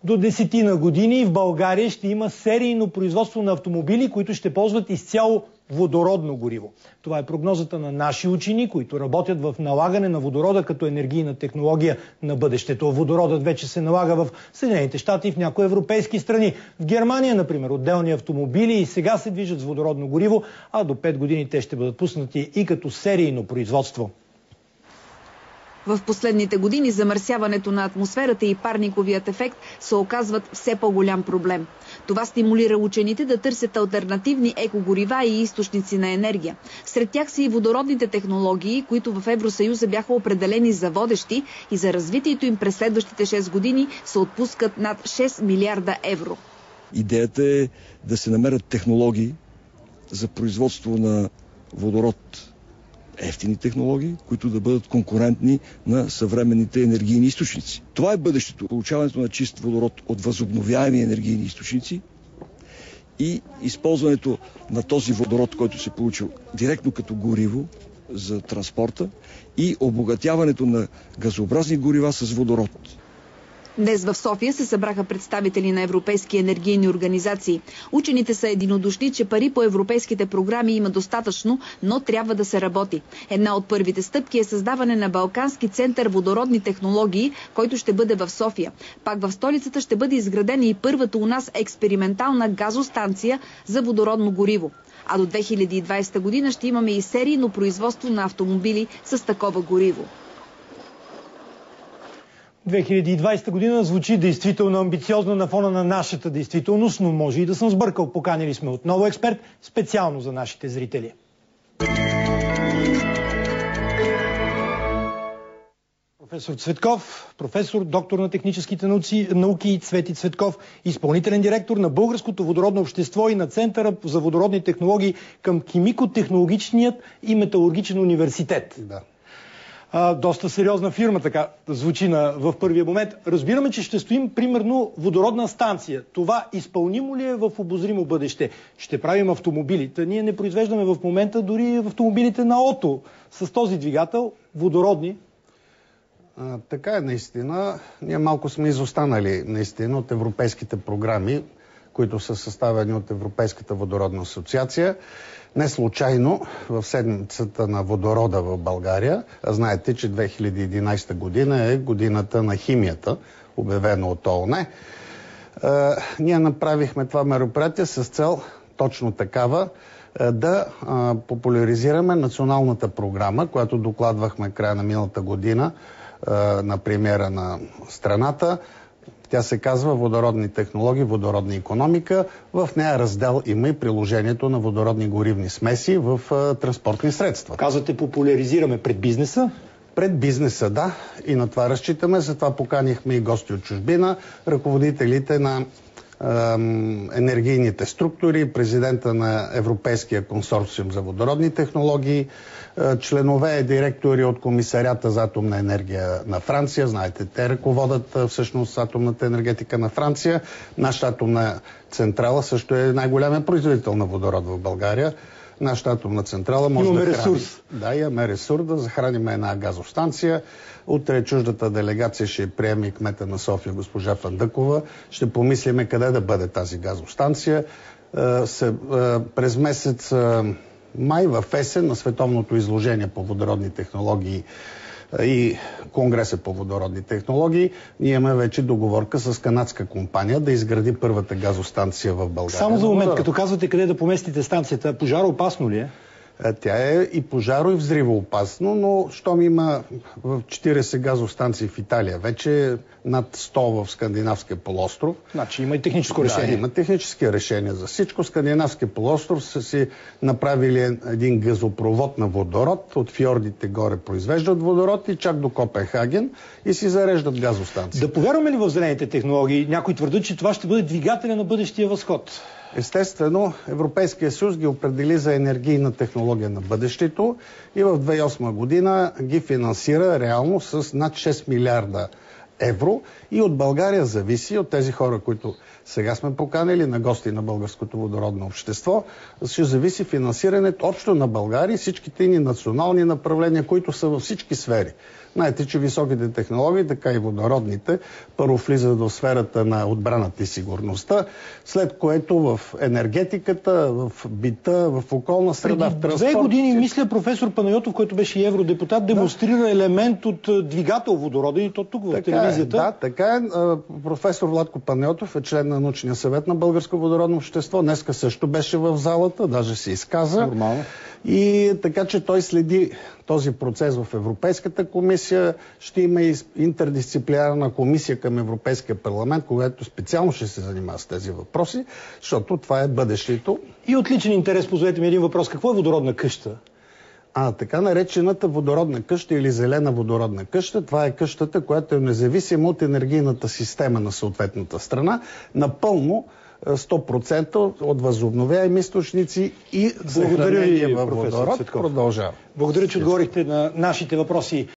до 10 години в България ще има серийно производство на автомобили, които ще ползват изцяло водородно гориво. Това е прогнозата на наши учени, които работят в налагане на водорода като енергийна технология на бъдещето. Водородът вече се налага в Съединените щати и в някои европейски страни. В Германия, например, отделни автомобили и сега се движат с водородно гориво, а до 5 години те ще бъдат пуснати и като серийно производство. В последните години замърсяването на атмосферата и парниковият ефект се оказват все по-голям проблем. Това стимулира учените да търсят алтернативни екогорива и източници на енергия. Сред тях са и водородните технологии, които в Евросъюза бяха определени за водещи и за развитието им през следващите 6 години се отпускат над 6 милиарда евро. Идеята е да се намерят технологии за производство на водород, евтини технологии, които да бъдат конкурентни на съвременните енергийни източници. Това е бъдещето. Получаването на чист водород от възобновяеми енергийни източници и използването на този водород, който се получил директно като гориво за транспорта и обогатяването на газообразни горива с водород. Днес в София се събраха представители на европейски енергийни организации. Учените са единодушни, че пари по европейските програми има достатъчно, но трябва да се работи. Една от първите стъпки е създаване на Балкански център водородни технологии, който ще бъде в София. Пак в столицата ще бъде изградена и първата у нас експериментална газостанция за водородно гориво. А до 2020 година ще имаме и серийно производство на автомобили с такова гориво. 2020 година звучи действително амбициозно на фона на нашата действителност, но може и да съм сбъркал. Поканили сме отново експерт, специално за нашите зрители. Професор Цветков, професор, доктор на техническите науки Цвети Цветков, изпълнителен директор на Българското водородно общество и на Центъра за водородни технологии към Химико-технологичният и металургичен университет. Да. Доста сериозна фирма, така звучи в първия момент. Разбираме, че ще стоим примерно водородна станция. Това изпълнимо ли е в обозримо бъдеще? Ще правим автомобилите. Ние не произвеждаме в момента дори в автомобилите на ОТО с този двигател водородни. Така е наистина. Ние малко сме изостанали наистина от европейските програми, които са съставени от Европейската водородна асоциация. Не случайно в седмицата на водорода в България, знаете, че 2011 година е годината на химията, обявено от ООН. Ние направихме това мероприятие с цел точно такава, да популяризираме националната програма, която докладвахме края на миналата година на премиера на страната. Тя се казва Водородни технологии, водородна икономика. В нея раздел има и приложението на водородни горивни смеси в транспортни средства. Казвате, популяризираме пред бизнеса? Пред бизнеса, да. И на това разчитаме. Затова поканихме и гости от чужбина, ръководителите на енергийните структури, президента на Европейския консорциум за водородни технологии, членове, директори от Комисарията за атомна енергия на Франция. Знаете, те ръководят всъщност атомната енергетика на Франция. Нашата атомна централа също е най-голямият производител на водород в България. Нашата атомна централа може да храни. Да, имаме ресурс да захраним една газостанция. Утре чуждата делегация ще приеме и кмета на София, госпожа Фандъкова. Ще помислиме къде да бъде тази газостанция. През месец май в есен на Световното изложение по водородни технологии и Конгреса по водородни технологии, ние имаме вече договорка с канадска компания да изгради първата газостанция в България. Само за момент, като казвате къде да поместите станцията, пожароопасно ли е? Тя е и пожаро, и взривоопасно, но щом има в 40 газостанции в Италия, вече над 100 в Скандинавския полуостров. Значи има и техническо решение. Да, има технически решения за всичко. Скандинавския полуостров са си направили един газопровод на водород, от фьордите горе произвеждат водород и чак до Копенхаген и си зареждат газостанции. Да повярваме ли в зелените технологии? Някои твърдят, че това ще бъде двигателя на бъдещия възход. Естествено, Европейския съюз ги определи за енергийна технология на бъдещето и в 2008 година ги финансира реално с над 6 милиарда евро и от България зависи, от тези хора, които сега сме поканили на гости на Българското водородно общество, ще зависи финансирането общо на България и всичките ни национални направления, които са във всички сфери. Знаете, че високите технологии, така и водородните, първо влизат в сферата на отбраната и сигурността, след което в енергетиката, в бита, в околна среда, в транспорт. 2 години, мисля, професор Панайотов, който беше евродепутат, демонстрира елемент от двигател водороден и то тук в телевизията. Да, така е. Професор Владко Панайотов е член на научния съвет на Българско водородно общество. Днеска също беше в залата, даже се изказа. Нормално. И така, че той следи този процес в Европейската комисия. Ще има и интердисциплинарна комисия към Европейския парламент, която специално ще се занимава с тези въпроси, защото това е бъдещето. И от личен интерес, позволете ми един въпрос. Какво е водородна къща? Така наречената водородна къща или зелена водородна къща, това е къщата, която е независима от енергийната система на съответната страна, напълно 100% от възобновяеми източници и съхранение във водород продължава. Благодаря, че отговорихте на нашите въпроси.